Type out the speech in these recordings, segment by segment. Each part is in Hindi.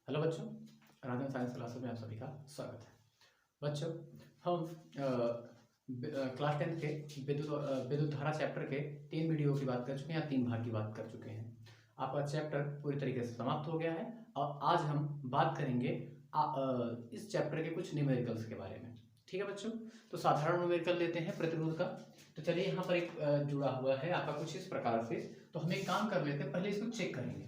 हेलो बच्चों, राजन साइंस क्लासेस में आप सभी का स्वागत है। बच्चों, हम क्लास 10 के विद्युत धारा चैप्टर के 3 वीडियो की बात कर चुके हैं या 3 भाग की बात कर चुके हैं। आपका चैप्टर पूरी तरीके से समाप्त हो गया है और आज हम बात करेंगे इस चैप्टर के कुछ न्यूमेरिकल्स के बारे में। ठीक है बच्चों, तो साधारण न्यूमेरिकल लेते हैं प्रतिरोध का। तो चलिए, यहाँ पर एक जुड़ा हुआ है आपका कुछ इस प्रकार से। तो हम एक काम कर लेते हैं, पहले इसको चेक करेंगे,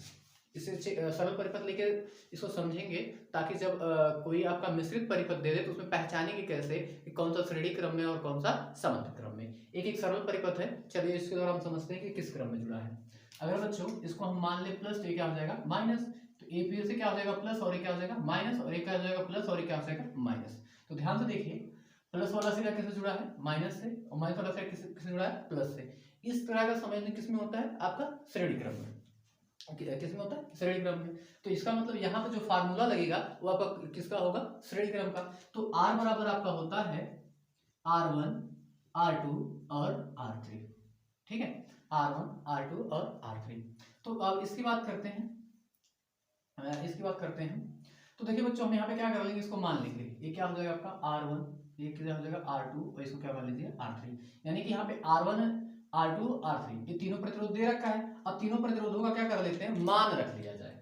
इसे सरल परिपथ लेके इसको समझेंगे, ताकि जब कोई आपका मिश्रित परिपथ दे दे तो उसमें पहचानेंगे कैसे कि कौन सा श्रेणी क्रम में और कौन सा समांतर क्रम में। एक एक सरल परिपथ है, चलिए इसके द्वारा हम समझते हैं कि किस क्रम में जुड़ा है। अगर बच्चों इसको हम मान ले प्लस, तो ये क्या हो जाएगा माइनस। तो ए फिर से क्या हो जाएगा प्लस, और ये क्या हो जाएगा माइनस, और ये क्या हो जाएगा प्लस, और ये क्या हो जाएगा माइनस। तो ध्यान से देखिए, प्लस वाला सिरा किससे जुड़ा है माइनस से, और माइनस वाला सिरा किससे जुड़ा है प्लस से। इस तरह का समझने किस में होता है आपका श्रेणी क्रम में, किस में होता है श्रेणी क्रम में। तो इसका मतलब यहाँ पे जो फार्मूला लगेगा वो आपका किसका होगा श्रेणी क्रम का। तो R बराबर आपका होता है R1 R2 और R3। ठीक है, R1 R2 और R3। तो अब इसकी बात करते हैं, तो देखिए बच्चों, हम यहाँ पे क्या कर लेंगे, इसको मान लेंगे। ये क्या हो जाएगा आपका R1, ये क्या हो जाएगा R2, और इसको क्या मान लीजिए R3। यानी कि यहाँ पे R1 R2 R3 ये तीनों प्रतिरोध दे रखा है। अब तीनों प्रतिरोधों का क्या कर लेते हैं, मान रख लिया जाए।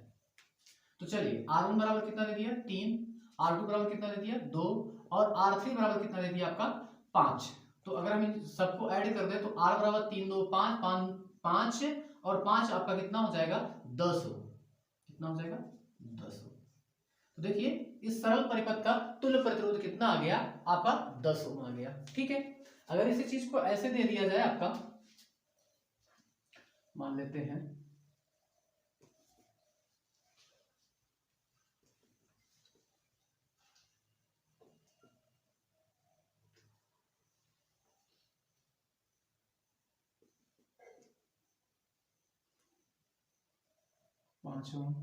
तो चलिए, R1 बराबर कितना दे दिया 3, R2 बराबर कितना दे दिया 2, और R3 बराबर कितना दे दिया आपका 5। तो अगर हम इन सबको ऐड कर दें तो R बराबर 3 2 5 5 और 5 आपका कितना हो जाएगा 10 हो। कितना हो जाएगा 10 हो। तो देखिए, इस सरल परिपथ का तुल्य प्रतिरोध कितना आ गया आपका 10 ओम आ गया। ठीक है, अगर इसी चीज को ऐसे दे दिया जाए, आपका मान लेते हैं 5 ओम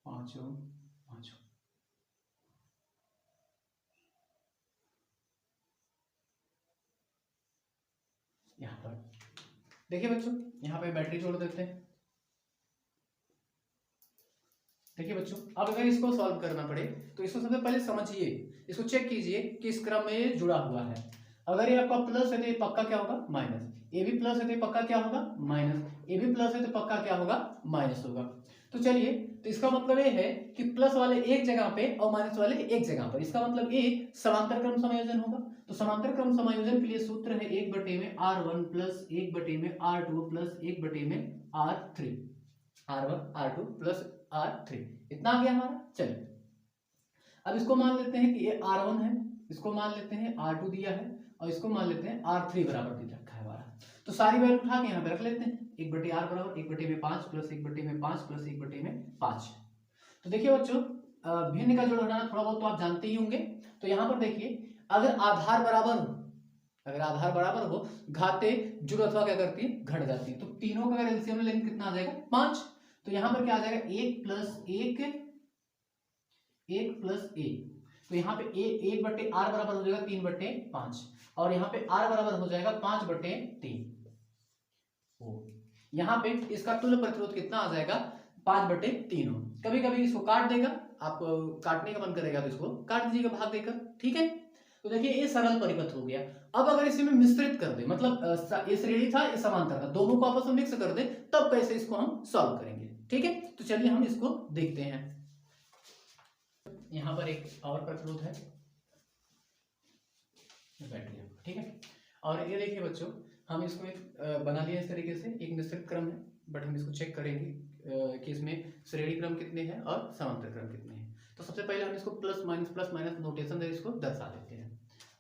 5 ओम 5 ओम। यहां पर देखिए बच्चों, यहां पे बैटरी जोड़ देते हैं। देखिए बच्चों, अब अगर इसको सॉल्व करना पड़े तो इसको सबसे पहले समझिए, इसको चेक कीजिए कि इस क्रम में ये जुड़ा हुआ है। अगर ये आपका प्लस है तो ये पक्का क्या होगा माइनस, ये भी प्लस है तो ये पक्का क्या होगा माइनस, ये भी प्लस है तो पक्का क्या होगा माइनस होगा। तो चलिए, तो इसका मतलब ये है कि प्लस वाले एक जगह पे और माइनस वाले एक जगह पर, इसका मतलब ये समांतर क्रम समायोजन होगा। तो समांतर क्रम समायोजन के लिए सूत्र है 1/में R1 प्लस 1/में R2 प्लस 1/में R3, R1 R2 plus R3। इतना आ गया हमारा। चलिए, अब इसको मान लेते हैं कि ये R1 है, इसको मान लेते हैं R2 दिया है, और इसको मान लेते हैं R3 बराबर दे रखा है हमारा। तो सारी वैल्यू उठा के यहाँ पे रख लेते हैं। 1/R बराबर 1/5 प्लस 1/5 प्लस 1/5। तो देखिए बच्चों, भिन्न का जोड़ घटाना थोड़ा बहुत तो आप जानते ही होंगे। तो यहाँ पर देखिए, अगर आधार बराबर हो, अगर आधार बराबर हो, घाते जुड़ अथवा क्या करती है घट जाती है। तो तीनों का अगर एलसीएम लेंगे कितना आ जाएगा 5। तो यहां पर क्या आ जाएगा 1 प्लस 1 प्लस 1। तो यहाँ पे 1/R बराबर हो जाएगा 3/5, और यहाँ पे R बराबर हो जाएगा 5/3। यहाँ पे इसका तुल्य प्रतिरोध कितना आ जाएगा 5/3 ओम। कभी कभी इसको काट देगा, आप काटने का मन करेगा तो इसको काट दीजिएगा भाग देकर। ठीक है, तो देखिए ये सरल परिपथ हो गया। अब अगर इसे में मिश्रित कर दे, मतलब ये श्रेणी था ये समांतर था, दोनों को आपस में मिक्स कर दे, तब कैसे इसको हम सॉल्व करेंगे। ठीक है, तो चलिए हम इसको देखते हैं। यहां पर एक और प्रतिरोध है बैटरी। ठीक है, और ये देखिए बच्चों, हम इसको एक बना लिया इस तरीके से, एक मिश्रित क्रम है, बट हम इसको चेक करेंगे कि इसमें श्रेणी क्रम कितने हैं और समांतर क्रम कितने हैं। तो सबसे पहले हम इसको प्लस माइनस नोटेशन से इसको दर्शा देते हैं।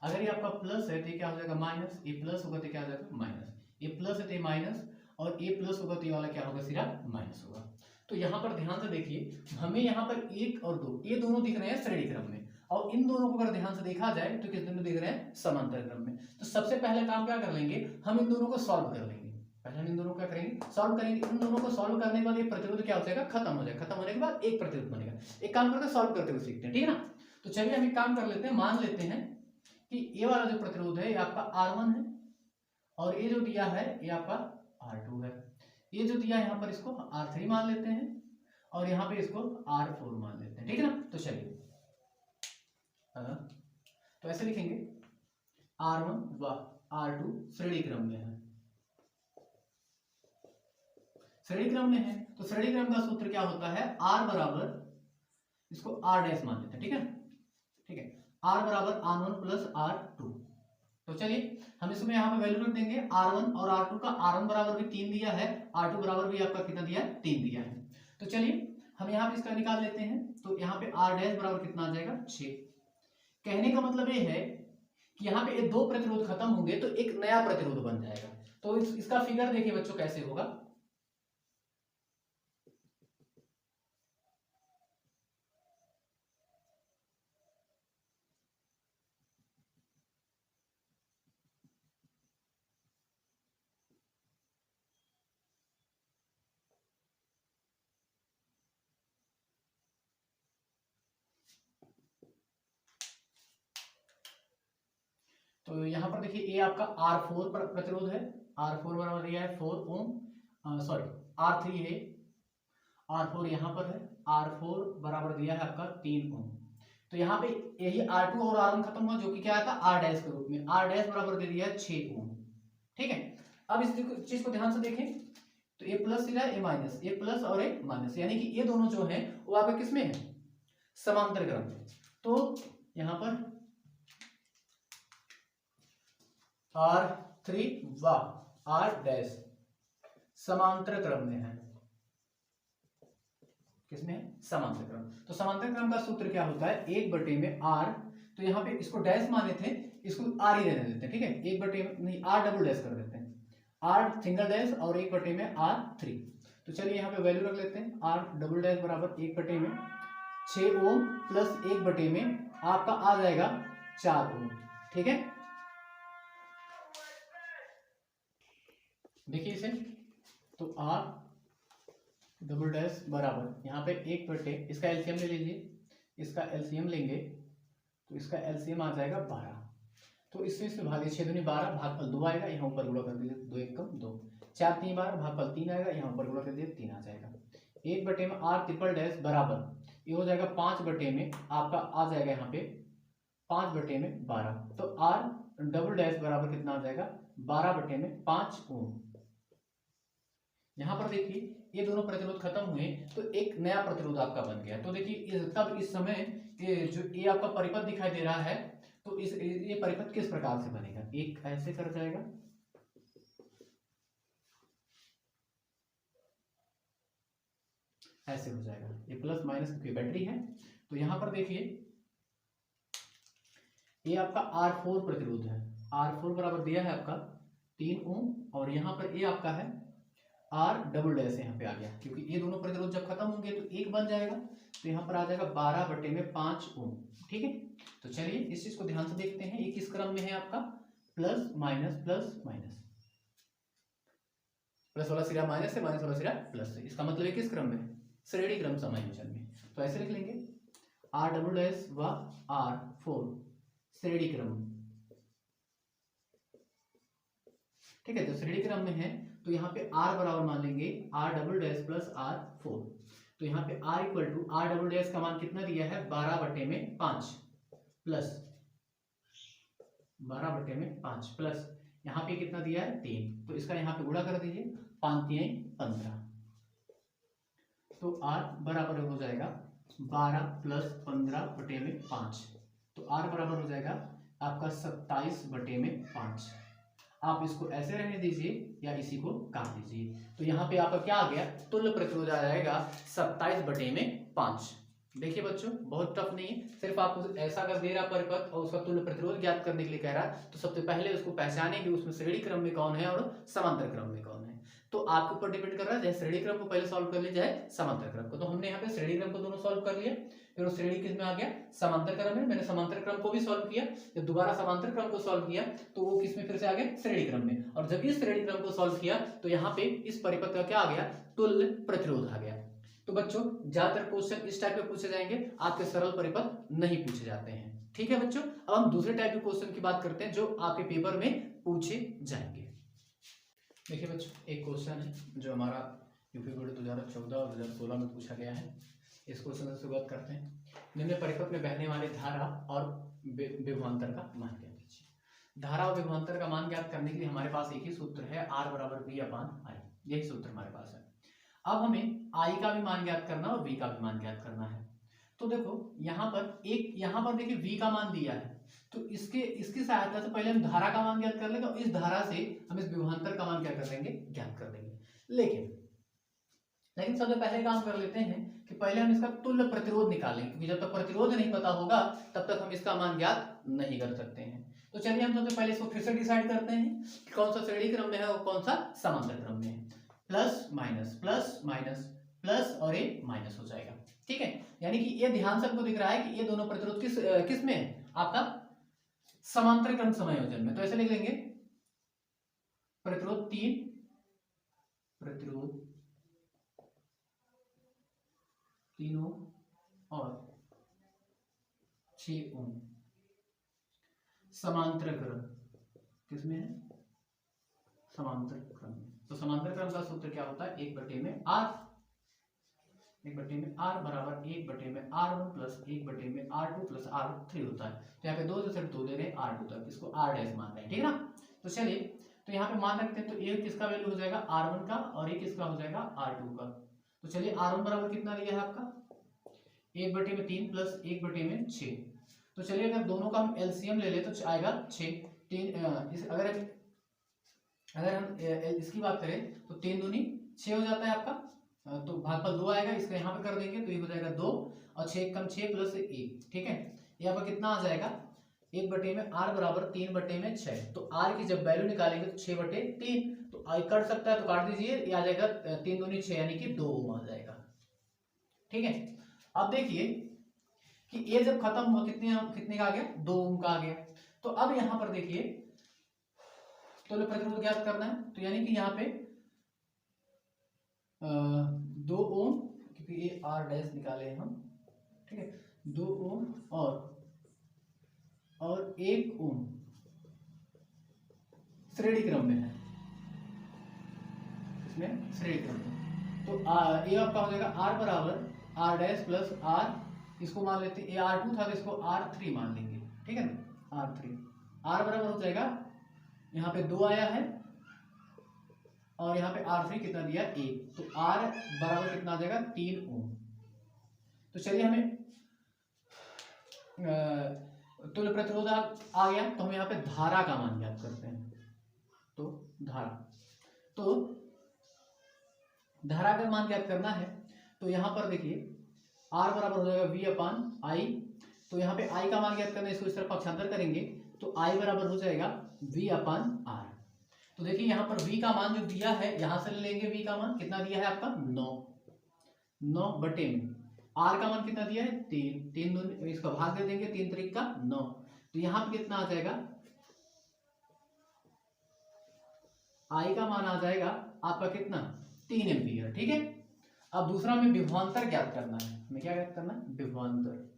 अगर ये आपका प्लस है तो ये क्या हो जाएगा माइनस, ये प्लस होगा तो क्या हो जाएगा माइनस, ये प्लस है तो ये माइनस, और ये प्लस होगा तो ये वाला क्या होगा सिरा माइनस होगा। तो यहाँ पर ध्यान से देखिए, हमें यहाँ पर 1 और 2 ये दोनों दिख रहे हैं श्रेणी क्रम में, और इन दोनों को अगर ध्यान से देखा जाए तो किस में दिख रहे हैं समांतर क्रम में। तो सबसे पहले काम क्या कर लेंगे, हम इन दोनों को सॉल्व कर लेंगे। पहले हम इन दोनों को क्या करेंगे सॉल्व करेंगे। इन दोनों को सॉल्व करने के बाद ये प्रतिरोध क्या हो जाएगा खत्म हो जाएगा, खत्म होने के बाद एक प्रतिरोध बनेगा। एक काम करते हैं सॉल्व करते हुए सीखते हैं, ठीक है ना। तो चलिए हम एक काम कर लेते हैं, मान लेते हैं कि ये वाला जो प्रतिरोध है ये आपका R1 है, और ये जो दिया है ये आपका R2 है, ये जो दिया है यहाँ पर इसको R3 मान लेते हैं, और यहाँ पे इसको R4 मान लेते हैं, ठीक है ना। तो चलिए तो ऐसे लिखेंगे R1 व R2 श्रेणी क्रम में है, श्रेणी क्रम में है तो श्रेणी क्रम का सूत्र क्या होता है, R बराबर, इसको R डैश मान लेते हैं, ठीक है, ठीक है, R बराबर R1 प्लस R2। तो चलिए हम इसमें यहाँ पे वैल्यू रख देंगे R1 और R2 का। R1 बराबर भी 3 दिया है, R2 बराबर भी आपका कितना दिया है, 3 दिया है। तो चलिए हम यहाँ पे इसका निकाल लेते हैं। तो यहाँ पे R डैश बराबर कितना आ जाएगा, 6। कहने का मतलब ये है कि यहाँ पे ये दो प्रतिरोध खत्म होंगे तो एक नया प्रतिरोध बन जाएगा। तो इसका फिगर देखिए बच्चों कैसे होगा। तो यहाँ पर देखिए ये आपका R4 पर प्रतिरोध है, R4 बराबर दिया है 4 ओम, सॉरी R3 है, R4 यहाँ पर है, R4 बराबर दिया है आपका 3 ओम। तो यहाँ पे यही R2 और R1 खत्म हुआ जो कि क्या आता है R डैश के रूप में, R डैश बराबर दे दिया है 6 ओम, ठीक है। अब इस चीज को ध्यान से देखें तो ये प्लस सीधा ये माइनस, ये प्लस और ये माइनस, यानी कि ये दोनों जो है वो आपका किसमें है, समांतर क्रम में। तो यहाँ पर R3 व R डैश समांतर क्रम में है, किसमें है, समांतर क्रम। तो समांतर क्रम का सूत्र क्या होता है, 1 में R, तो यहाँ पे इसको डैश माने थे, इसको R ही रहने देते हैं, ठीक है, 1 में नहीं R डबल डैश कर देते हैं, R सिंगल डैश और 1 में R3। तो चलिए यहाँ पे वैल्यू रख लेते हैं, R डबल डैश बराबर 1 में 6 ओम प्लस 1 में आपका आ जाएगा 4 ओम, ठीक है। देखिए इसे, तो R डबल डैश बराबर यहाँ पे 1 इसका एलसीएम ले लीजिए, इसका एलसीएम लेंगे तो इसका एलसीएम आ जाएगा 12। तो इससे भाग 6 दूनी 12, भागफल 2 आएगा, यहाँ ऊपर गुणा कर दीजिए, 2 1 कम 2, 4 3 12, भागफल 3 आएगा, यहाँ ऊपर गुणा कर दीजिए 3 आ जाएगा। 1 में R ट्रिपल डैश बराबर ये हो जाएगा 5 में आपका आ जाएगा यहाँ पे 5 में 12। तो R डबल डैश बराबर कितना आ जाएगा, 12 में 5 ओम। यहाँ पर देखिए ये दोनों प्रतिरोध खत्म हुए तो एक नया प्रतिरोध आपका बन गया। तो देखिए तब इस समय ये आपका परिपथ दिखाई दे रहा है, तो ये परिपथ किस प्रकार से बनेगा, एक ऐसे कर जाएगा, ऐसे हो जाएगा, ये प्लस माइनस की बैटरी है। तो यहाँ पर देखिए ये आपका R4 प्रतिरोध है, R4 बराबर दिया है आपका 3 ओम, और यहाँ पर ये आपका है R डबल डैश यहाँ पे आ गया, क्योंकि ये दोनों प्रतिरोध जब खत्म होंगे तो एक बन जाएगा, तो यहाँ पर आ जाएगा 12 में 5 ओम, ठीक है। तो चलिए इस चीज को ध्यान से देखते हैं, ये किस क्रम में है आपका, plus minus plus minus, plus वाला सिरा माइनस है, माइनस वाला सिरा प्लस है, इसका मतलब है किस क्रम में, श्रेणी क्रम समायोजन में। तो ऐसे लिख लेंगे R डबल डैश व R4 श्रेणी क्रम, ठीक है। तो श्रेणी क्रम में है तो यहाँ पे R बराबर मान लेंगे R double dash plus R4। तो यहाँ पे R equal to R double dash का मान कितना दिया है, 12 में 5 प्लस 12 में 5 प्लस यहाँ पे कितना दिया है 3, तो इसका यहाँ पे गुणा कर दीजिए, 5 3 15, तो R बराबर हो जाएगा 12 प्लस 15 में 5, तो R बराबर हो जाएगा आपका 27 में 5। आप इसको ऐसे रहने दीजिए या इसी को काट दीजिए, तो यहाँ पे आपका क्या आ गया, तुल्य प्रतिरोध आ जाएगा 27 में 5। देखिए बच्चों बहुत टफ नहीं है, सिर्फ आपको ऐसा अगर दे रहा परिपथ और उसका तुल्य प्रतिरोध ज्ञात करने के लिए कह रहा है तो सबसे पहले उसको पहचाने कि उसमें श्रेणी क्रम में कौन है और समांतर क्रम में कौन है। तो आपके ऊपर डिपेंड कर रहा है, चाहे श्रेणी क्रम को पहले सॉल्व कर लिया जाए समांतर क्रम को। तो हमने यहाँ पे श्रेणी क्रम को दोनों सॉल्व कर लिया, फिर वो श्रेणी किस में आ गया, समांतर क्रम में। मैंने समांतर क्रम को भी सॉल्व किया, जब दोबारा समांतर क्रम को सॉल्व किया तो वो किस में फिर से आ गया, श्रेणी क्रम में। और जब इस श्रेणी क्रम को सॉल्व किया तो यहाँ पे इस परिपथ का क्या आ गया, तुल्य प्रतिरोध आ गया। तो बच्चों ज्यादातर क्वेश्चन इस टाइप के पूछे जाएंगे, आपके सरल परिपथ नहीं पूछे जाते हैं, ठीक है बच्चों। अब हम दूसरे टाइप के क्वेश्चन की बात करते हैं जो आपके पेपर में पूछे जाएंगे। देखिए बच्चों एक क्वेश्चन है जो हमारा यूपी बोर्ड 2014 और 2016 में पूछा गया है। इस क्वेश्चन से शुरुआत करते हैं। निम्न परिपथ में बहने वाली धारा और विभवांतर का मान ज्ञात कीजिए। धारा और विभवांतर का मान ज्ञात करने के लिए हमारे पास एक ही सूत्र है, R बराबर V अपान I। यही सूत्र हमारे पास है। अब हमें I का भी मान ज्ञात करना और V का भी मान ज्ञात करना है। तो देखो यहाँ पर देखिए V का मान दिया है, तो इसकी सहायता से पहले हम धारा का मान ज्ञात कर लेंगे और इस धारा से हम इस विभवांतर का मान क्या कर लेंगे, ज्ञात कर लेंगे। लेकिन सबसे पहले काम कर लेते हैं कि पहले हम इसका तुल्य प्रतिरोध निकालेंगे, क्योंकि जब तक प्रतिरोध नहीं पता होगा तब तक हम इसका मान ज्ञात नहीं कर सकते हैं। तो चलिए हम सबसे पहले इसको फिर से डिसाइड करते हैं कि कौन सा श्रेणी क्रम में है और कौन सा समांतर क्रम में है। Plus minus plus minus plus और ये माइनस हो जाएगा, ठीक है। यानी कि ये ध्यान से हमको दिख रहा है कि ये दोनों प्रतिरोध किस में है, आपका समांतर क्रम संयोजन में। तो ऐसे लिख लेंगे प्रतिरोध 3, प्रतिरोध 3 ओम और 6 ओम समांतर क्रम किसमें है, समांतर क्रम। तो समांतर क्रम का सूत्र क्या होता है, 1/r, 1/r बराबर 1/r1 plus 1/r2 plus r3 होता है। तो यहाँ पे 2 से सिर्फ 2 दे रहे हैं, r2 तक, इसको r डैश मान रहे हैं, ठीक है ना। तो चलिए तो यहाँ पे मान रखते हैं, तो ये किसका वैल्यू हो जाएगा r1 का और ये किसका हो जाएगा r2 का। तो चलिए r1 बराबर कितना दिया है आपका 1/3 प्लस 1/6। तो चलिए अगर दोनों का हम एलसीएम ले ले तो आएगा 6। अगर हम इसकी बात करें तो 3 दूनी 6 हो जाता है आपका, तो भागफल 2 आएगा, इसको यहाँ पे कर देंगे तो ये हो जाएगा 2 और 6 कम 6 प्लस 1, ठीक है। यहाँ पर कितना आ जाएगा 1/r बराबर 3/6। तो r की जब वैल्यू निकालेंगे तो 6/3, तो कट सकता है तो काट दीजिए, ये आ जाएगा 3 दूनी 6 यानी कि 2 ओम आ जाएगा, ठीक है। अब देखिए कि ये जब खत्म हुआ कितने का आ गया, 2 ओम का आ गया। तो अब यहाँ पर देखिए तुल्य प्रतिरोध ज्ञात करना है, तो यानी कि यहाँ पे 2 ओम, क्योंकि ये r डैश निकाले हैं हम, ठीक है, 2 ओम और 1 ओम श्रेणी क्रम में है, इसमें श्रेणी क्रम में। तो ये आपका हो जाएगा r बराबर r डैश प्लस r, इसको मान लेते हैं, ये r2 था तो इसको r3 मान लेंगे, ठीक है ना, r3। r बराबर हो जाएगा, यहाँ पे 2 आया है और यहाँ पे r3 कितना दिया 1, तो r बराबर कितना आ जाएगा 3 ओम। तो चलिए हमें तुल्य प्रतिरोध आ गया, तो हम यहाँ पे धारा का मान ज्ञात करते हैं। तो धारा का मान ज्ञात करना है, तो यहाँ पर देखिए r बराबर हो जाएगा v अपान i। तो यहाँ पे i का मान ज्ञात करना है, इसको इस तरफ पक्षांतर करेंगे तो i बराबर हो जाएगा v अपान r। तो देखिए यहाँ पर v का मान जो दिया है, यहाँ से लेंगे v का मान कितना दिया है आपका 9 बटे में r का मान कितना दिया है 3 इसका भाग दे देंगे, 3 त्रिक का 9। तो यहाँ पे कितना आ जाएगा, I का मान आ जाएगा आपका कितना 3 एम्पीयर, ठीक है। अब दूसरा हमें विभवांतर ज्ञात करना है, हमें क्या ज्ञात करना है, विभवांतर,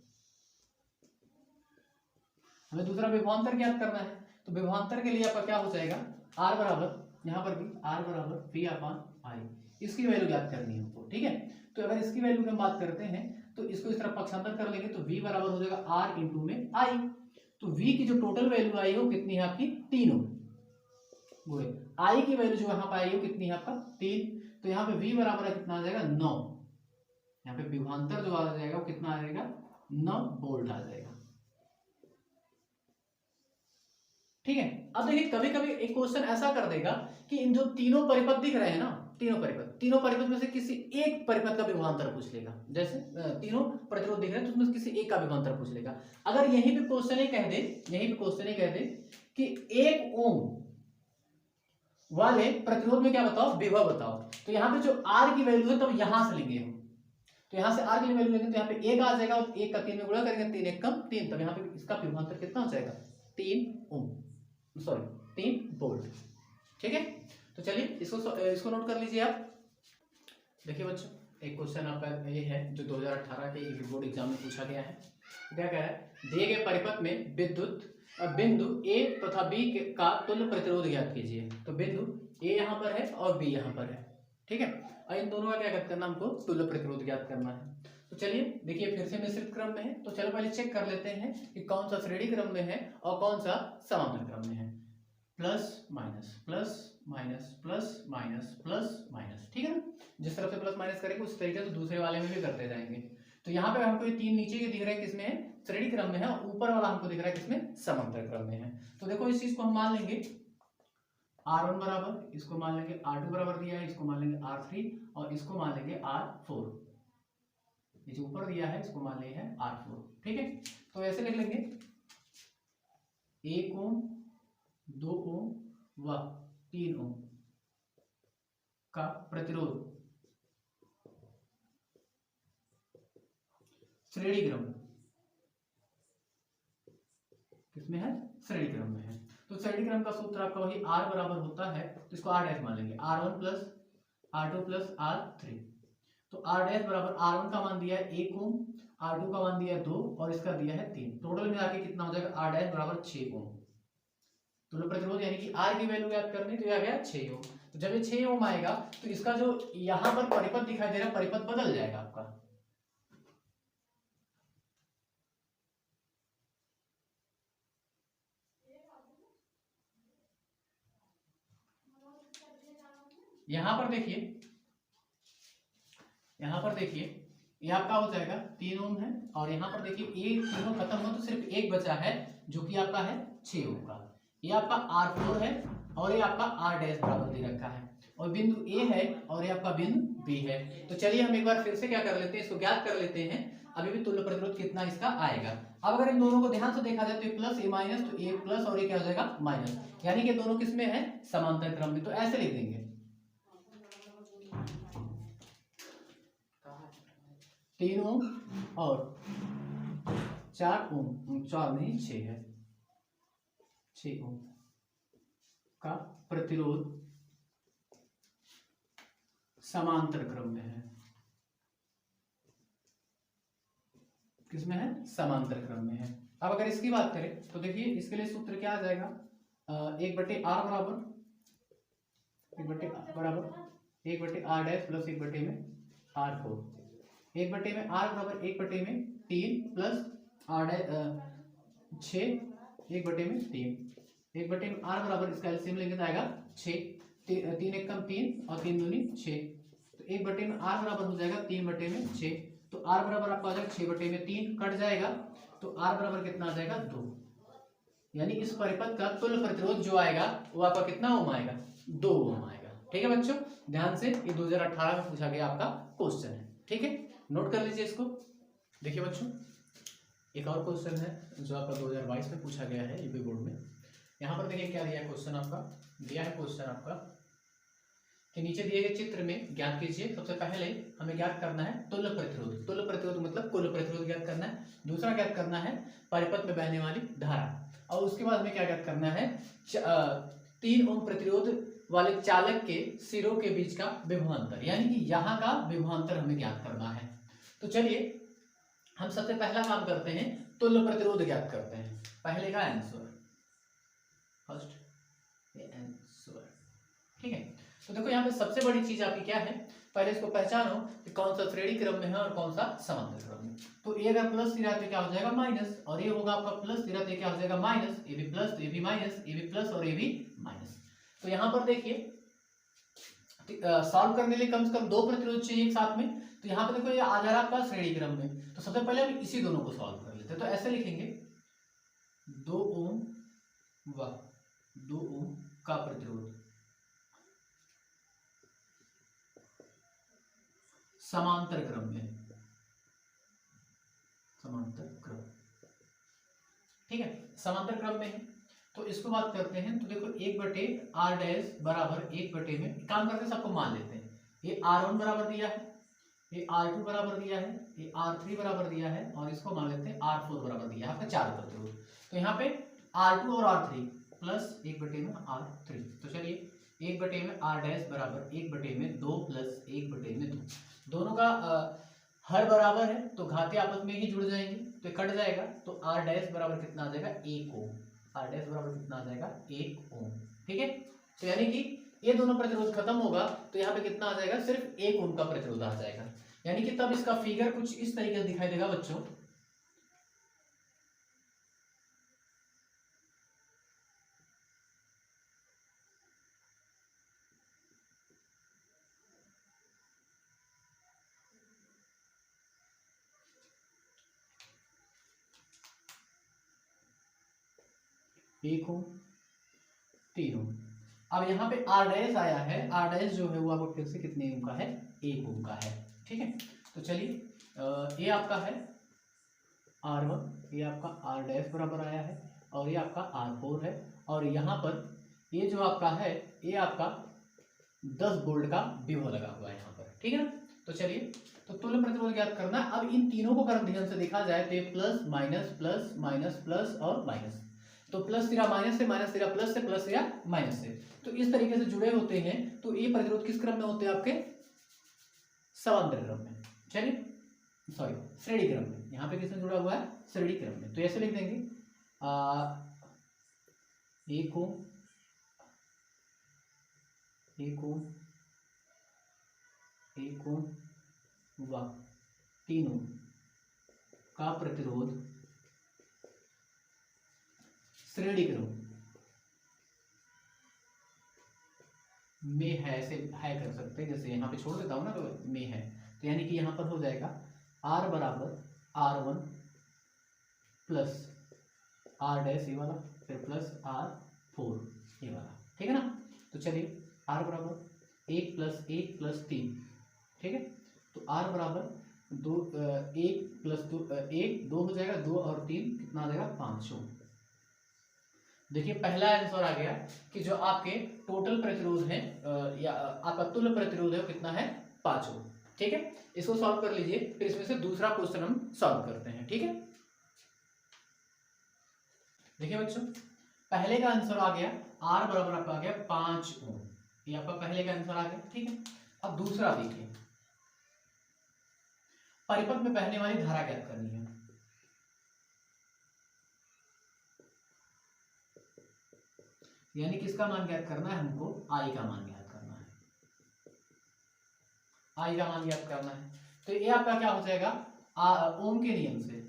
हमें दूसरा विभवांतर ज्ञात करना है। तो विभवांतर के लिए आपका क्या हो जाएगा, r बराबर यहाँ पर भी r बराबर v अपान i, इसकी वैल्यू ज्ञात करनी है हमको, ठीक है। तो अगर इसकी वैल्यू की हम बात करते हैं तो इसको इस तरफ पक्षांतर कर लेंगे तो v बराबर हो जाएगा r इंटू में i। तो v की जो टोटल वैल्यू आई है वो कितनी है आपकी 3 गुणे i की वैल्यू जो यहाँ पे आई है वो कितनी है आपका 3। तो यहाँ पे v बराबर कितना आ जाएगा 9, यहाँ पे विभवांतर जो आ जाएगा वो कितना आ जाएगा 9 वोल्ट आ जाएगा, ठीक है। अब देखिए कभी कभी एक क्वेश्चन ऐसा कर देगा कि इन जो तीनों परिपथ दिख रहे हैं ना, तीनों परिपथ में से किसी एक परिपथ का विभवांतर पूछ लेगा। जैसे तीनों प्रतिरोध दिख रहे हैं तो उसमें किसी एक का विभवांतर पूछ लेगा। अगर यहीं पे क्वेश्चन ही कह दे कि 1 ओम वाले प्रतिरोध में क्या बताओ, विभव बताओ, तो यहाँ पे जो R की वैल्यू है तब यहां से लेंगे हम, तो यहाँ से R की वैल्यू लेंगे तो यहाँ पे 1 आ जाएगा और 1 का 3 में गुणा करेंगे, 3 1 कम 3, तब यहाँ पे इसका विभवांतर कितना हो जाएगा 3 वोल्ट, ठीक है। तो चलिए इसको नोट कर लीजिए आप। देखिए बच्चों एक क्वेश्चन आपका ये है जो 2018 के यूपी बोर्ड एग्जाम में पूछा गया है। क्या कह रहा है, दिए गए परिपथ में विद्युत बिंदु A तथा B का तुल्य प्रतिरोध ज्ञात कीजिए। तो बिंदु A यहाँ पर है और B यहाँ पर है, ठीक है। और इन दोनों का क्या ज्ञात करना, हमको तुल्य प्रतिरोध ज्ञात करना है। तो चलिए देखिए फिर से मिश्रित क्रम में है, तो चलो पहले चेक कर लेते हैं कि कौन सा श्रेणी क्रम में है और कौन सा समांतर क्रम में है। Plus minus plus minus plus minus plus minus, ठीक है ना। जिस तरफ से प्लस माइनस करेंगे उस तरीके से दूसरे वाले में भी करते जाएंगे। तो यहाँ पे हमको ये तीन नीचे के दिख रहे हैं किसमें है, श्रेणी क्रम में है, और ऊपर वाला हमको दिख रहा है किसमें, समांतर क्रम में है। तो देखो इस चीज को हम मान लेंगे R1 बराबर, इसको मान लेंगे R2 बराबर दिया है, इसको मान लेंगे R3 और इसको मान लेंगे R4। ये जो ऊपर दिया है इसको मान लिया है R4, ठीक है। तो ऐसे लिख लेंगे 1 ओम 2 ओम व 3 ओम का प्रतिरोध श्रेणी क्रम किसमें है, श्रेणी क्रम में है। तो श्रेणी क्रम का सूत्र आपका वही R बराबर होता है, तो इसको R डैश मान लेंगे, R1 plus R2 plus R3। तो R डैश बराबर R1 का मान दिया है 1 ओम, R2 का मान दिया है 2 और इसका दिया है 3। टोटल मिला के कितना हो जाएगा, R डैश बराबर 6 ओम। तो प्रतिरोध यानी कि R की वैल्यू याद करनी, तो यह आ गया 6 ओम। तो जब ये 6 ओम आएगा तो इसका जो यहाँ पर परिपथ दिखाई दे रहा है, परिपथ बदल जाएगा आपका। यहाँ पर देखिए, यहाँ पर देखिए ये आपका हो जाएगा 3 ओम है, और यहाँ पर देखिए ये तीनों खत्म हो तो सिर्फ एक बचा है जो कि आपका है 6 ओम का। ये आपका R4 है और ये आपका R डैश बराबर दे रखा है, और बिंदु A है और ये आपका बिंदु B है। तो चलिए हम एक बार फिर से क्या कर लेते हैं, इसको ज्ञात कर लेते हैं अभी भी तुल्य प्रतिरोध कितना इसका आएगा। अब अगर इन दोनों को ध्यान से देखा जाए तो ये प्लस ये माइनस, तो ये प्लस और ये क्या हो जाएगा माइनस, यानी कि दोनों किसमें है, समांतर क्रम में। तो ऐसे लिख देंगे 3 ओम और 4 ओम, 4 नहीं 6 है, 6 ओम का प्रतिरोध समांतर क्रम में है। किसमें है, समांतर क्रम में है। अब अगर इसकी बात करें तो देखिए इसके लिए सूत्र क्या आ जाएगा, 1/r बराबर 1/r डैश प्लस 1 में R4, 1 में R बराबर 1 में 3 प्लस R डैश 6, 1 में 3, 1 में R बराबर इसका एलसीएम लेंगे तो आएगा 6, 3 एक कम 3 और 3 दूनी 6। तो 1 में R बराबर हो जाएगा 3 में 6, तो R बराबर आपका आ जाएगा 6 में 3 कट जाएगा, तो R बराबर कितना आ जाएगा 2। यानी इस परिपथ का तुल्य प्रतिरोध जो आएगा वो आपका कितना ओम आएगा, 2 ओम आएगा। ठीक है बच्चों, ध्यान से, ये 2018 में पूछा गया आपका क्वेश्चन है। ठीक है, नोट कर लीजिए इसको। देखिए बच्चों एक और क्वेश्चन है जो आपका 2022 में पूछा गया है यूपी बोर्ड में। यहाँ पर देखिए क्या दिया है क्वेश्चन आपका, दिया है क्वेश्चन आपका कि नीचे दिए गए चित्र में ज्ञात कीजिए। सबसे पहले हमें ज्ञात करना है तुल्य प्रतिरोध, तुल्य प्रतिरोध मतलब कुल प्रतिरोध ज्ञात करना है। दूसरा ज्ञात करना है परिपथ में बहने वाली धारा, और उसके बाद हमें क्या ज्ञात करना है 3 ओम प्रतिरोध वाले चालक के सिरों के बीच का विभवांतर, यानी कि यहाँ का विभवांतर हमें ज्ञात करना है। तो चलिए हम सबसे पहला काम करते हैं, तुल्य प्रतिरोध ज्ञात करते हैं। पहले का आंसर फर्स्ट आंसर, ठीक है। तो देखो यहाँ पे सबसे बड़ी चीज आपकी क्या है, पहले इसको पहचानो कि कौन सा श्रेणी क्रम में है और कौन सा समांतर क्रम में। तो ये अगर प्लस सिरा तो क्या हो जाएगा माइनस, और ये होगा आपका प्लस सिरा तो क्या हो जाएगा माइनस, ये भी प्लस तो ये भी माइनस, ये भी प्लस और ये भी माइनस। तो यहाँ पर देखिए सॉल्व करने के लिए कम से कम 2 प्रतिरोध चाहिए एक साथ में। तो यहाँ पर देखो ये आ जा रहा है आपका श्रेणी क्रम में, तो सबसे पहले हम इसी दोनों को सॉल्व कर लेते हैं। तो ऐसे लिखेंगे 2 ओम व 2 ओम का प्रतिरोध समांतर क्रम में, समांतर क्रम, ठीक है, समांतर क्रम में है। तो इसको बात करते हैं। तो देखो 1/r डैश बराबर 1 में काम करते सबको मान लेते हैं। ये R1 बराबर दिया है, ये R2 बराबर दिया है, ये R3 बराबर दिया है, और इसको मान लेते हैं R4 बराबर दिया है आपका 4 प्रतिरोध। तो यहाँ पे R2 और R3 प्लस 1 में R3। तो चलिए 1 में R डैश बराबर 1 में 2 प्लस 1 में 2, दोनों का हर बराबर है तो घाते आपस में ही जुड़ जाएंगे, तो कट जाएगा। तो R डैश बराबर कितना आ जाएगा 1 ओम, R डैश बराबर कितना आ जाएगा 1 ओम, ठीक है। तो यानी कि ये दोनों प्रतिरोध खत्म होगा तो यहाँ पे कितना आ जाएगा, सिर्फ 1 ओम का प्रतिरोध आ जाएगा। यानी कि तब इसका फिगर कुछ इस तरीके से दिखाई देगा बच्चों। एक ओम, 3 ओम। अब यहाँ पे आर डैश आया है, आर डैश जो है वो आपको फिर से कितने ओम का है, 1 ओम का है। ठीक है, तो चलिए ये आपका है R1, ये आपका आर डैश बराबर आया है, और ये आपका R4 है, और यहाँ पर ये जो आपका है ये आपका 10 वोल्ट का विभव लगा हुआ है यहाँ पर। ठीक है ना, तो चलिए तो तुल्य प्रतिरोध ज्ञात करना है। अब इन तीनों को अगर ध्यान से देखा जाए तो plus minus plus minus plus और माइनस, तो प्लस सिरा माइनस से, माइनस सिरा प्लस से, प्लस सिरा माइनस से, तो इस तरीके से जुड़े होते हैं। तो ये प्रतिरोध किस क्रम में होते हैं आपके, समांतर क्रम में, चलिए सॉरी श्रेणी क्रम में। यहाँ पे किसमें जुड़ा हुआ है, श्रेणी क्रम में। तो ऐसे लिख देंगे 1 ओम, 1 ओम, 1 ओम व 3 ओम का प्रतिरोध श्रेणी क्रम में है, ऐसे है कर सकते हैं, जैसे यहाँ पे छोड़ देता हूँ ना, तो में है, तो यानी कि यहाँ पर हो जाएगा R बराबर R1 प्लस R डैश ये वाला, फिर प्लस R4 ये वाला। ठीक है ना, तो चलिए R बराबर 1 प्लस 1 प्लस 3, ठीक है, तो R बराबर 2 1 प्लस 2 1 2 हो जाएगा, 2 और 3 कितना आ जाएगा, 5 ओम। देखिए पहला आंसर आ गया कि जो आपके टोटल प्रतिरोध है या आपका तुल्य प्रतिरोध है वो कितना है, 5 ओम। ठीक है, इसको सॉल्व कर लीजिए, फिर इसमें से दूसरा क्वेश्चन हम सॉल्व करते हैं। ठीक है, देखिए बच्चों पहले का आंसर आ गया R बराबर आपका आ गया 5 ओम, ये आपका पहले का आंसर आ गया। ठीक है, अब दूसरा देखिए, परिपथ में बहने वाली धारा ज्ञात करनी है। यानी किसका मान ज्ञात करना है हमको, I का मान ज्ञात करना है, I का मान ज्ञात करना है। तो ये आपका क्या हो जाएगा, ओम के नियम से,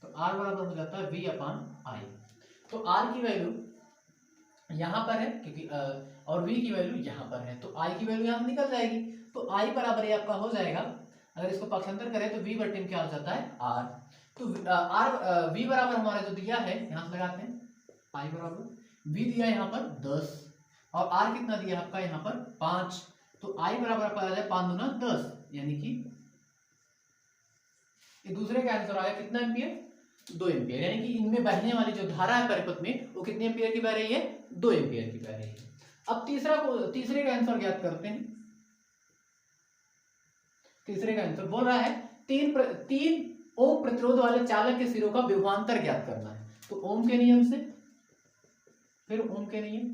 तो R बराबर हो जाता है V अपान I। तो R की वैल्यू यहाँ पर है क्योंकि और V की वैल्यू यहाँ पर है, तो I की वैल्यू यहाँ निकल जाएगी। तो I बराबर ये आपका हो जाएगा, अगर इसको पक्षांतर करें तो V बटे में क्या हो जाता है, R। तो V बराबर हमारा जो दिया है, यहाँ से लगाते हैं, I बराबर V दिया यहाँ पर 10 और R कितना दिया आपका यहाँ पर 5, तो I बराबर आपका आ जाए 5 दूना 10, यानी कि ये दूसरे का आंसर आया कितना एम्पियर, 2 एम्पियर। यानी कि इनमें बहने वाली जो धारा है परिपथ में वो कितने एम्पियर की बह रही है, 2 एम्पियर की बह रही है। अब तीसरे का आंसर ज्ञात करते हैं। तीसरे का आंसर बोल रहा है 3 ओम प्रतिरोध वाले चालक के सिरों का विभवांतर ज्ञात करना है। तो ओम के नियम से, फिर ओम के नियम,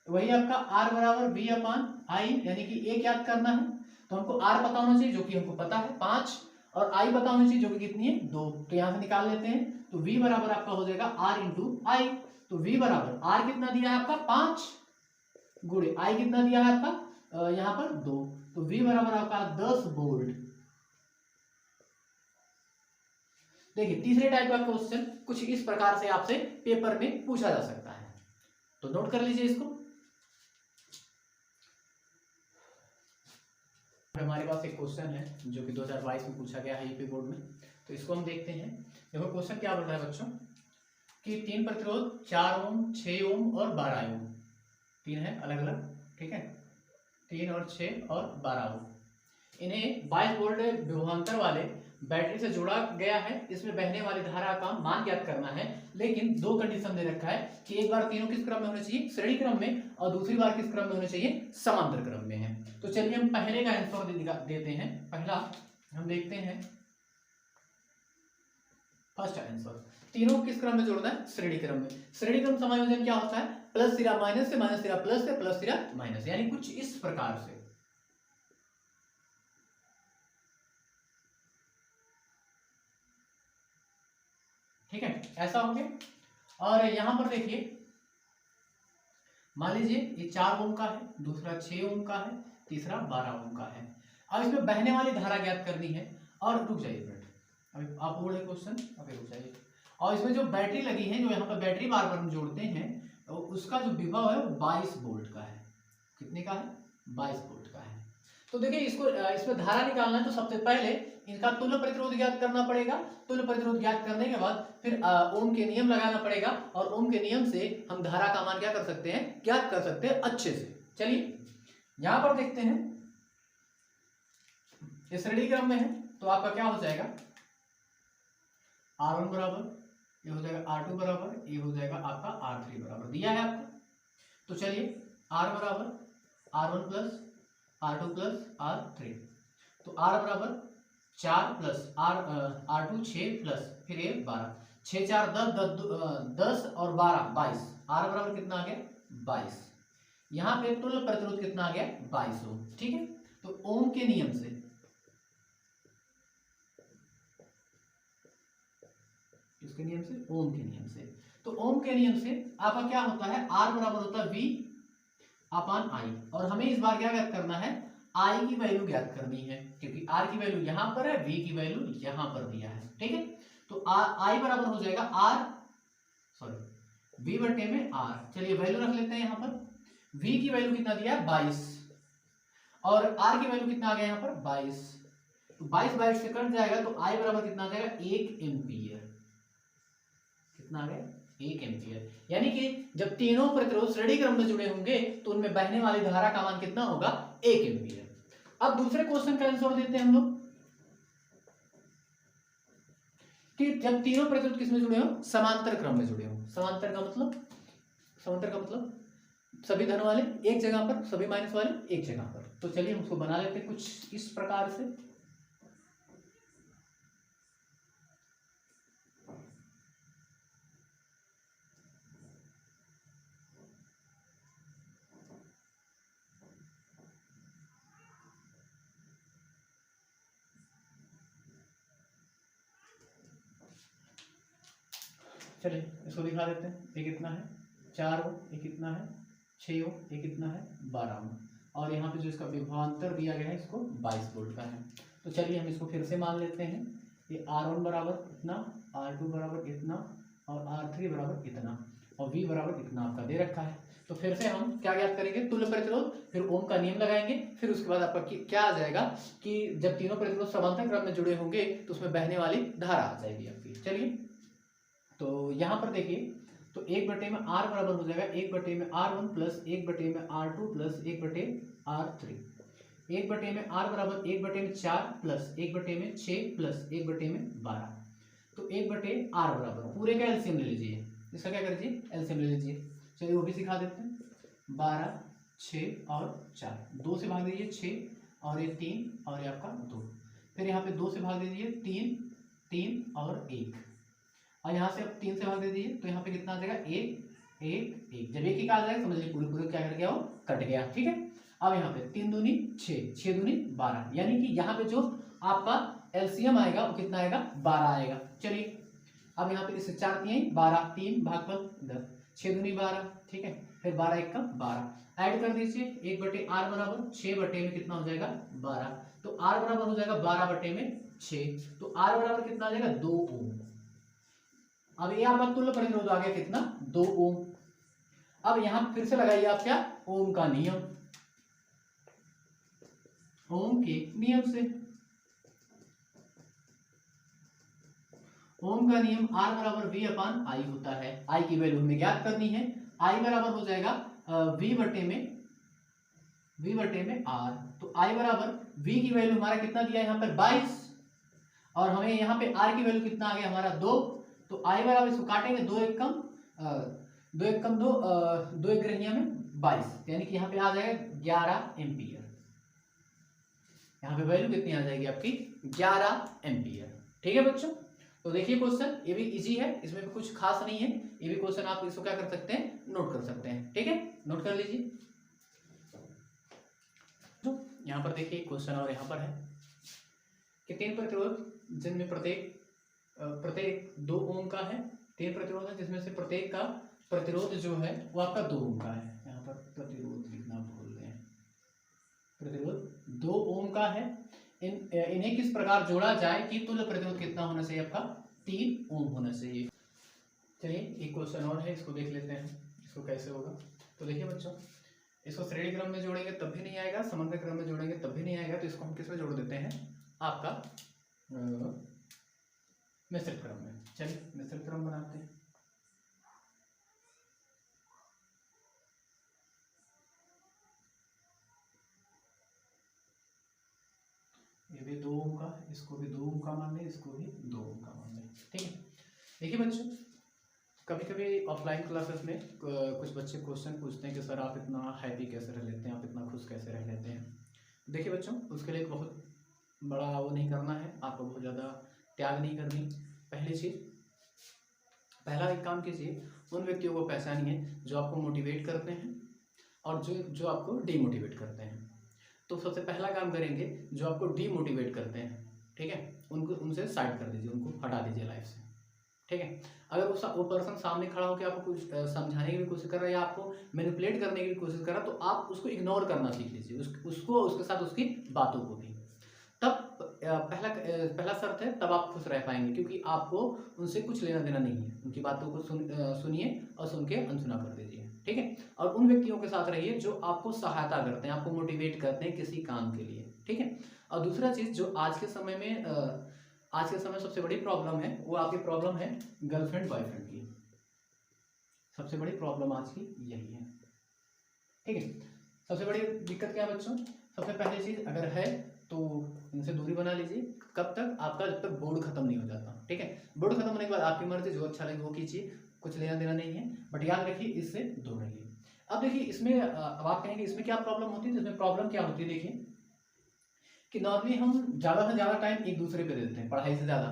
वही आपका R बराबर V अपान I, यानी कि ए ज्ञात करना है। तो हमको R पता होना चाहिए जो कि हमको पता है 5, और I पता होना चाहिए जो कि कितनी है 2, तो यहां से निकाल लेते हैं। तो V बराबर आपका हो जाएगा R इंटू I। तो V बराबर R कितना दिया है आपका 5 गुणे I कितना दिया है आपका यहाँ पर 2, तो V बराबर आपका 10 वोल्ट। देखिए तीसरे टाइप का क्वेश्चन कुछ इस प्रकार से आपसे पेपर में पूछा जा सकता है, तो नोट कर लीजिए इसको। हमारे पास एक क्वेश्चन है जो कि 2022 में पूछा गया है यूपी बोर्ड में, तो इसको हम देखते हैं। देखो क्वेश्चन क्या बोल रहा है बच्चों कि 3 प्रतिरोध 4 ओम 6 ओम और 12 ओम, 3 है अलग अलग, ठीक है, 3 और 6 और 12 ओम, इन्हें 22 वोल्ट विभवांतर वाले बैटरी से जोड़ा गया है। इसमें बहने वाली धारा का मान ज्ञात करना है, लेकिन 2 कंडीशन दे रखा है कि एक बार तीनों किस क्रम में होने चाहिए, श्रेणी क्रम में, और दूसरी बार किस क्रम में होने चाहिए, समांतर क्रम में है। तो चलिए हम पहले का आंसर देते हैं। पहला हम देखते हैं फर्स्ट आंसर, तीनों किस क्रम में जोड़ना है, श्रेणी क्रम में। श्रेणी क्रम समायोजन क्या होता है, प्लस सिरा माइनस से, माइनस सिरा प्लस से, प्लस सिरा माइनस, यानी कुछ इस प्रकार से। ठीक है, ऐसा हो गया। और यहां पर देखिए, मान लीजिए ये 4 ओम का है, दूसरा 6 ओम का है, तीसरा 12 ओम का है। अब इसमें बहने वाली धारा ज्ञात करनी है। और रुक जाइए मिनट, अभी आप बोले क्वेश्चन, अभी रुक जाइए। और इसमें जो बैटरी लगी है, जो यहाँ पर बैटरी बार बार हम जोड़ते हैं, तो उसका जो विभव है वो 22 वोल्ट का है। कितने का है? 22 वोल्ट का है। तो देखिए इसको इसमें धारा निकालना है, तो सबसे पहले इनका तुल्य प्रतिरोध ज्ञात करना पड़ेगा। तुल्य प्रतिरोध ज्ञात करने के बाद फिर ओम के नियम लगाना पड़ेगा, और ओम के नियम से हम धारा का मान क्या कर सकते हैं? ज्ञात कर सकते हैं अच्छे से। चलिए यहां पर देखते हैं, ये श्रेणी क्रम में है, तो आपका क्या हो जाएगा? R1 बराबर, ये हो जाएगा R2 बराबर, ये हो जाएगा आपका R3 बराबर, दिया है आपको। तो चलिए R बराबर R1 plus R2 plus R3, तो R बराबर 4 प्लस R2 6 प्लस फिर ये 12, 6 4 10 और 12 22। R बराबर कितना आ गया? 22। यहाँ पे तुल्य प्रतिरोध कितना आ गया? 22 ओम। ठीक है, तो ओम के नियम से, इसके नियम से, ओम के नियम से, तो ओम के नियम से आपका क्या होता है? R बराबर होता है V अपान I, और हमें इस बार क्या ज्ञात करना है? I की वैल्यू ज्ञात करनी है, क्योंकि R की वैल्यू यहां पर है, V की वैल्यू यहां पर दिया है। ठीक है, तो I बराबर हो जाएगा V बटे में R। चलिए वैल्यू रख लेते हैं यहाँ पर। V की वैल्यू कितना दिया है? 22, और R की वैल्यू कितना आ गया यहाँ पर? 22। तो 22 से कट जाएगा, तो I बराबर कितना आ जाएगा? 1 एम्पियर। कितना आ गया? 1 एम्पियर। यानी कि जब तीनों प्रतिरोध श्रेणी क्रम में जुड़े होंगे तो उनमें बहने वाली धारा का मान कितना होगा? 1 एम्पियर। अब दूसरे क्वेश्चन का आंसर देते हैं हम लोग, कि जब तीनों प्रतिरोध किसमें जुड़े हो? समांतर क्रम में जुड़े हो। समांतर का मतलब सभी धन वाले एक जगह पर, सभी माइनस वाले एक जगह पर। तो चलिए हम उसको बना लेते हैं कुछ इस प्रकार से। चलिए इसको दिखा देते हैं। ये कितना है? 4 ओम। ये कितना है? 6 ओम। ये कितना है? 12 ओम। और यहाँ पे जो इसका विभवांतर दिया गया है, इसको 22 वोल्ट का है। तो चलिए हम इसको फिर से मान लेते हैं। ये R1 बराबर इतना, R2 बराबर इतना, और R3 बराबर इतना, और V बराबर इतना आपका दे रखा है। तो फिर से हम क्या ज्ञात करेंगे? तुल्य प्रतिरोध, फिर ओम का नियम लगाएंगे, फिर उसके बाद आपका क्या आ जाएगा कि जब तीनों प्रतिरोध समांतर क्रम में जुड़े होंगे तो उसमें बहने वाली धारा आ जाएगी आपकी। चलिए तो यहाँ पर देखिए, तो 1 बटे में R बराबर हो जाएगा 1 बटे में R1 प्लस 1 बटे में R2 प्लस 1 बटे R3। 1 बटे में R बराबर 1 बटे में 4 प्लस 1 बटे में 6 प्लस 1 बटे में 12। तो 1 बटे R बराबर, पूरे का एलसीएम ले लीजिए, इसका क्या कर लीजिए? एलसीएम ले लीजिए। चलिए वो भी सिखा देते हैं। 12, 6 और 4, 2 से भाग दीजिए 6, और ये 3, और ये आपका 2। फिर यहाँ पे 2 से भाग दीजिए 3, 3 और 1, और यहाँ से अब 3 से भाग दे दीजिए, तो यहाँ पे कितना आ जाएगा? 1 1 1। जब 1 ही कहा जाएगा समझ लीजिए पूरे पूरे क्या कर गया? वो कट गया। ठीक है, अब यहाँ पे 3 दूनी 6, 6 दूनी 12, यानी कि यहाँ पे जो आपका एलसीएम आएगा वो कितना आएगा? 12 आएगा। चलिए अब यहाँ पे इससे 4 3 12, 3 भागफल 10, 6 दूनी 12। ठीक है, फिर 12 1 का 12, ऐड कर दीजिए। 1 बटे R बराबर 6 बटे में कितना हो जाएगा? 12। तो R बराबर हो जाएगा 12 बटे में 6, तो R बराबर कितना आ जाएगा? 2 ओम। अब ये आपका तुल्य प्रतिरोध आ गया कितना? 2 ओम। अब यहां फिर से लगाइए आप क्या? ओम का नियम। ओम के नियम से, ओम का नियम R बराबर V अपान I होता है। I की वैल्यू हमें ज्ञात करनी है। I बराबर हो जाएगा V बटे में R। तो I बराबर V की वैल्यू हमारा कितना दिया है यहाँ पर? 22, और हमें यहाँ पे R की वैल्यू कितना आ गया हमारा? 2। तो I बराबर, इसको काटेंगे 2 1 कम 2 1 कम 2, 2 1 ग्रहणिया में 22, यानी कि यहाँ पे आ जाएगा 11 एम्पियर। यहाँ पे वैल्यू कितनी आ जाएगी आपकी? 11 एम्पियर। ठीक है बच्चों, तो देखिए क्वेश्चन ये भी इजी है, इसमें भी कुछ खास नहीं है। ये भी क्वेश्चन आप इसको क्या कर सकते हैं? नोट कर सकते हैं। ठीक है, नोट कर लीजिए। तो यहाँ पर देखिए क्वेश्चन और यहाँ पर है कि 3 प्रतिरोध जिनमें प्रत्येक प्रत्येक 2 ओम का है, 3 प्रतिरोध है, जिसमें से प्रत्येक का प्रतिरोध जो है वो आपका 2 ओम का है। यहाँ पर प्रतिरोध लिखना भूल गए, प्रतिरोध 2 ओम का है। इन्हें किस प्रकार जोड़ा जाए कि तुल्य प्रतिरोध कितना होना चाहिए आपका, 3 ओम होना चाहिए। चलिए एक क्वेश्चन और है, इसको देख लेते हैं इसको कैसे होगा। तो देखिए बच्चों, इसको श्रेणी क्रम में जोड़ेंगे तब भी नहीं आएगा, समांतर क्रम में जोड़ेंगे तब भी नहीं आएगा, तो इसको हम किस में जोड़ देते हैं, आपका मिश्रित क्रम में। चलिए मिश्रित क्रम बनाते हैं। ये भी 2 ओम का, इसको भी 2 ओम का मान लें, इसको भी 2 ओम का मान लें। ठीक है, देखिए बच्चों, कभी कभी ऑफलाइन क्लासेस में कुछ बच्चे क्वेश्चन पूछते हैं कि सर आप इतना हैप्पी कैसे रह लेते हैं, आप इतना खुश कैसे रह लेते हैं। देखिए बच्चों, उसके लिए बहुत बड़ा वो नहीं करना है, आपको बहुत ज़्यादा त्याग नहीं करनी। पहला एक काम कीजिए, उन व्यक्तियों को पहचानिए जो आपको मोटिवेट करते हैं और जो आपको डीमोटिवेट करते हैं। तो सबसे पहला काम करेंगे, जो आपको डीमोटिवेट करते हैं, ठीक है, उनसे साइड कर दीजिए, उनको हटा दीजिए लाइफ से। ठीक है, अगर वो पर्सन सामने खड़ा होकर आपको कुछ समझाने की भी कोशिश कर रहा है या आपको मैनिपुलेट करने की भी कोशिश कर रहा है, तो आप उसको इग्नोर करना सीख लीजिए, उसको उसके साथ उसकी बातों को भी। तब पहला शर्त है, तब आप खुश रह पाएंगे, क्योंकि आपको उनसे कुछ लेना देना नहीं है। उनकी बातों को सुनिए और सुन के अनसुना कर दीजिए। ठीक है, और उन व्यक्तियों के साथ रहिए जो आपको सहायता करते हैं, आपको मोटिवेट करते हैं किसी काम के लिए। ठीक है, और दूसरा चीज़ जो आज के समय सबसे बड़ी प्रॉब्लम है, वो आपकी प्रॉब्लम है गर्लफ्रेंड बॉयफ्रेंड की। सबसे बड़ी प्रॉब्लम आज की यही है। ठीक है, सबसे बड़ी दिक्कत क्या है बच्चों, सबसे पहली चीज़ अगर है तो इनसे दूरी बना लीजिए। कब तक, आपका जब तक बोर्ड खत्म नहीं हो जाता। ठीक है, बोर्ड खत्म होने के बाद आपकी मर्जी, जो अच्छा लगे वो कीजिए, कुछ लेना देना नहीं है, बट याद रखिए इससे दूर रहिए। अब देखिए इसमें अब आप कहेंगे इसमें क्या प्रॉब्लम होती है, इसमें प्रॉब्लम क्या होती है, देखिए कि नॉर्मली हम ज़्यादा से ज़्यादा टाइम एक दूसरे पे देते हैं, पढ़ाई से ज़्यादा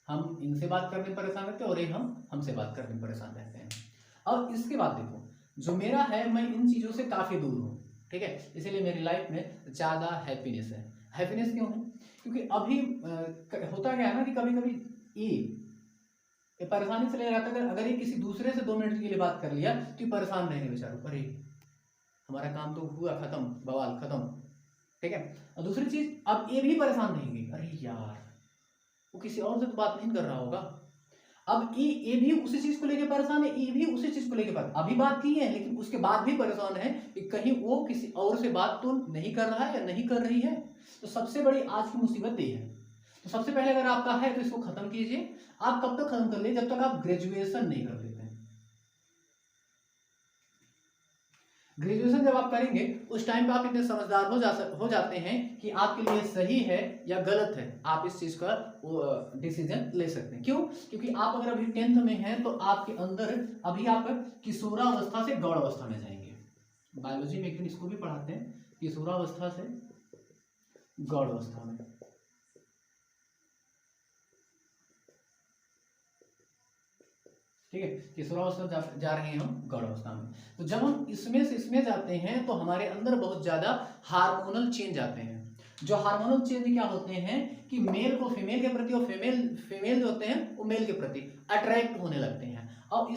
हम इनसे बात करने में परेशान रहते हैं और ये हमसे बात करने में परेशान रहते हैं। और इसके बाद देखो, जो मेरा है, मैं इन चीज़ों से काफ़ी दूर हूँ। ठीक है, इसीलिए मेरी लाइफ में ज़्यादा हैप्पीनेस है। हैप्पीनेस क्यों है, क्योंकि अभी होता क्या है ना कि कभी कभी ये परेशानी से ले जाता है। अगर ये किसी दूसरे से 2 मिनट के लिए बात कर लिया तो ये परेशान रहेंगे बेचारों, अरे हमारा काम तो हुआ खत्म, बवाल खत्म। ठीक है, और दूसरी चीज, अब ये भी परेशान रहेंगे, अरे यार वो किसी और से तो बात नहीं कर रहा होगा। अब ये भी उसी चीज को लेकर परेशान है, ये भी उसी चीज को लेकर परेशान, अभी बात की है लेकिन उसके बाद भी परेशान है कि कहीं वो किसी और से बात तो नहीं कर रहा है या नहीं कर रही है। तो सबसे बड़ी आज की मुसीबत ये है। तो सबसे पहले अगर आपका है तो इसको खत्म कीजिए। आप कब तक खत्म कर लिए, जब तक आप ग्रेजुएशन नहीं कर लेते हैं। ग्रेजुएशन जब आप करेंगे उस टाइम पे आप इतने समझदार हो जाते हैं कि आपके लिए सही है या गलत है, आप इस चीज का डिसीजन ले सकते हैं। क्यों, क्योंकि आप अगर अभी 10th में हैं तो आपके अंदर अभी आप किशोरावस्था से गौणावस्था में जाएंगे। बायोलॉजी में एक दिन इसको भी पढ़ाते हैं, किशोरावस्था से गौणावस्था में। ठीक है, किशोरावस्था जा रहे हैं हम गौणावस्था में। तो जब हम इसमें से इसमें जाते हैं तो हमारे अंदर बहुत ज्यादा हार्मोनल चेंज आते हैं। जो हार्मोनल चेंज क्या होते हैं कि मेल को फीमेल के प्रति और फीमेल जो होते हैं वो मेल के प्रति अट्रैक्ट होने लगते हैं। और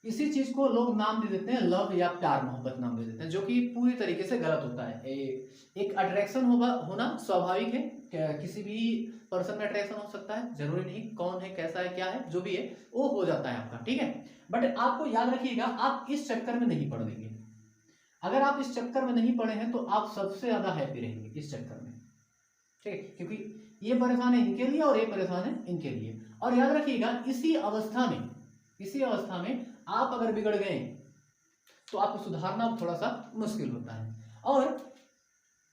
इसी चीज को लोग नाम दे देते हैं लव या प्यार मोहब्बत नाम दे देते हैं, जो कि पूरी तरीके से गलत होता है। एक अट्रैक्शन होना स्वाभाविक है, किसी भी पर्सन में अट्रैक्शन हो सकता है, जरूरी नहीं कौन है कैसा है क्या है, जो भी है वो हो जाता है आपका। ठीक है, बट आपको याद रखिएगा आप इस चक्कर में नहीं पड़ देंगे। अगर आप इस चक्कर में नहीं पड़े हैं तो आप सबसे ज्यादा हैप्पी रहेंगे इस चक्कर में। ठीक है, क्योंकि ये परेशान है इनके लिए और ये परेशान है इनके लिए। और याद रखिएगा इसी अवस्था में आप अगर बिगड़ गए तो आपको सुधारना थोड़ा सा मुश्किल होता है। और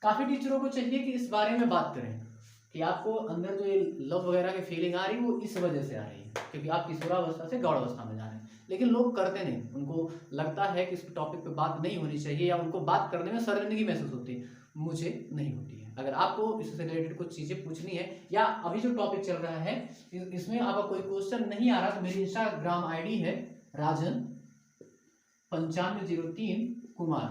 काफी टीचरों को चाहिए कि इस बारे में बात करें कि आपको अंदर जो ये लव वगैरह की फीलिंग आ रही है वो इस वजह से आ रही है क्योंकि आप किशोरावस्था से गौणावस्था में जा रहे हैं। लेकिन लोग करते नहीं, उनको लगता है कि इस टॉपिक पे बात नहीं होनी चाहिए या उनको बात करने में शर्मिंदगी महसूस होती है। मुझे नहीं होती है। अगर आपको इससे रिलेटेड कुछ चीज़ें पूछनी है या अभी जो टॉपिक चल रहा है इसमें आपका कोई क्वेश्चन नहीं आ रहा तो मेरी इंस्टाग्राम आईडी है राजन 9503 कुमार।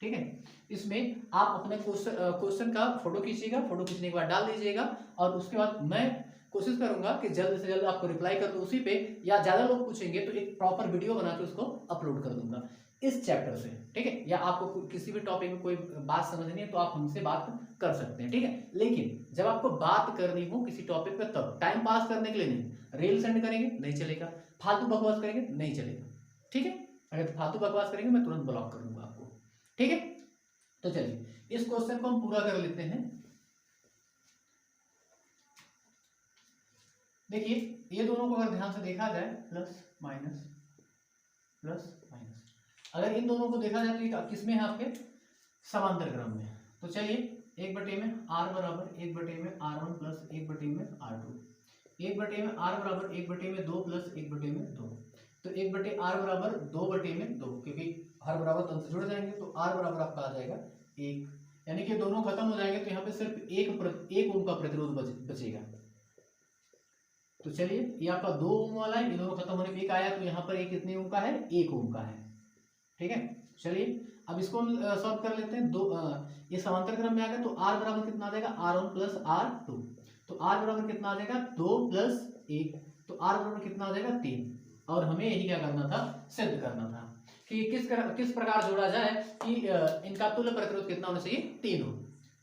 ठीक है। इसमें आप अपने क्वेश्चन का फोटो खींचिएगा, फोटो खींचने के बाद डाल दीजिएगा और उसके बाद मैं कोशिश करूंगा कि जल्द से जल्द आपको रिप्लाई कर दूं उसी पे, या ज्यादा लोग पूछेंगे तो एक प्रॉपर वीडियो बना के उसको अपलोड कर दूंगा इस चैप्टर से, ठीक है। या आपको किसी भी टॉपिक में कोई बात समझनी है तो आप हमसे बात कर सकते हैं, ठीक है। लेकिन जब आपको बात करनी हो किसी टॉपिक पे तब, टाइम पास करने के लिए नहीं। रील सेंड करेंगे नहीं चलेगा, फालतू बकवास करेंगे नहीं चलेगा, ठीक है। अगर फालतू बकवास करेंगे मैं तुरंत ब्लॉक कर दूंगा आपको, ठीक है। तो चलिए इस क्वेश्चन को हम पूरा कर लेते हैं। देखिए ये दोनों को अगर ध्यान से देखा जाए प्लस माइनस, अगर इन दोनों को देखा जाए तो ये किसमें है आपके समांतर क्रम में। तो चलिए एक बटे में r बराबर एक बटे में r1 प्लस एक बटे में r2, एक बटे में r बराबर एक बटे में 2 प्लस एक बटे में 2। तो एक बटे r बराबर 2 बटे में 2, क्योंकि हर बराबर तो जुड़ जाएंगे तो r बराबर आपका आ जाएगा 1, यानी कि दोनों खत्म हो जाएंगे तो यहाँ पे सिर्फ एक ओम का प्रतिरोध बचेगा। तो चलिए ये आपका 2 ओम वाला है, ये दोनों खत्म होने पे एक आया, तो यहाँ पर एक कितने ओम का है, 1 ओम का है, ठीक है। चलिए अब इसको हम सॉल्व कर लेते हैं। ये समांतर क्रम में आ गया तो r बराबर कितना आ जाएगा, r1 प्लस r2। तो r बराबर कितना आ जाएगा 2 प्लस 1, तो r बराबर कितना आ जाएगा 3। और हमें यही क्या करना था, सिद्ध करना था कि किस प्रकार जोड़ा जाए कि इनका तुल्य प्रतिरोध कितना होना चाहिए, 3 हो।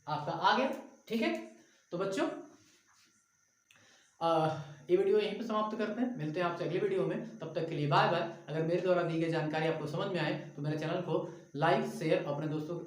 आपका आ गया, ठीक है। तो बच्चों ये वीडियो यहीं पे समाप्त करते हैं, मिलते हैं आपसे अगले वीडियो में, तब तक के लिए बाय बाय। अगर मेरे द्वारा दी गई जानकारी आपको समझ में आए तो मेरे चैनल को लाइक शेयर अपने दोस्तों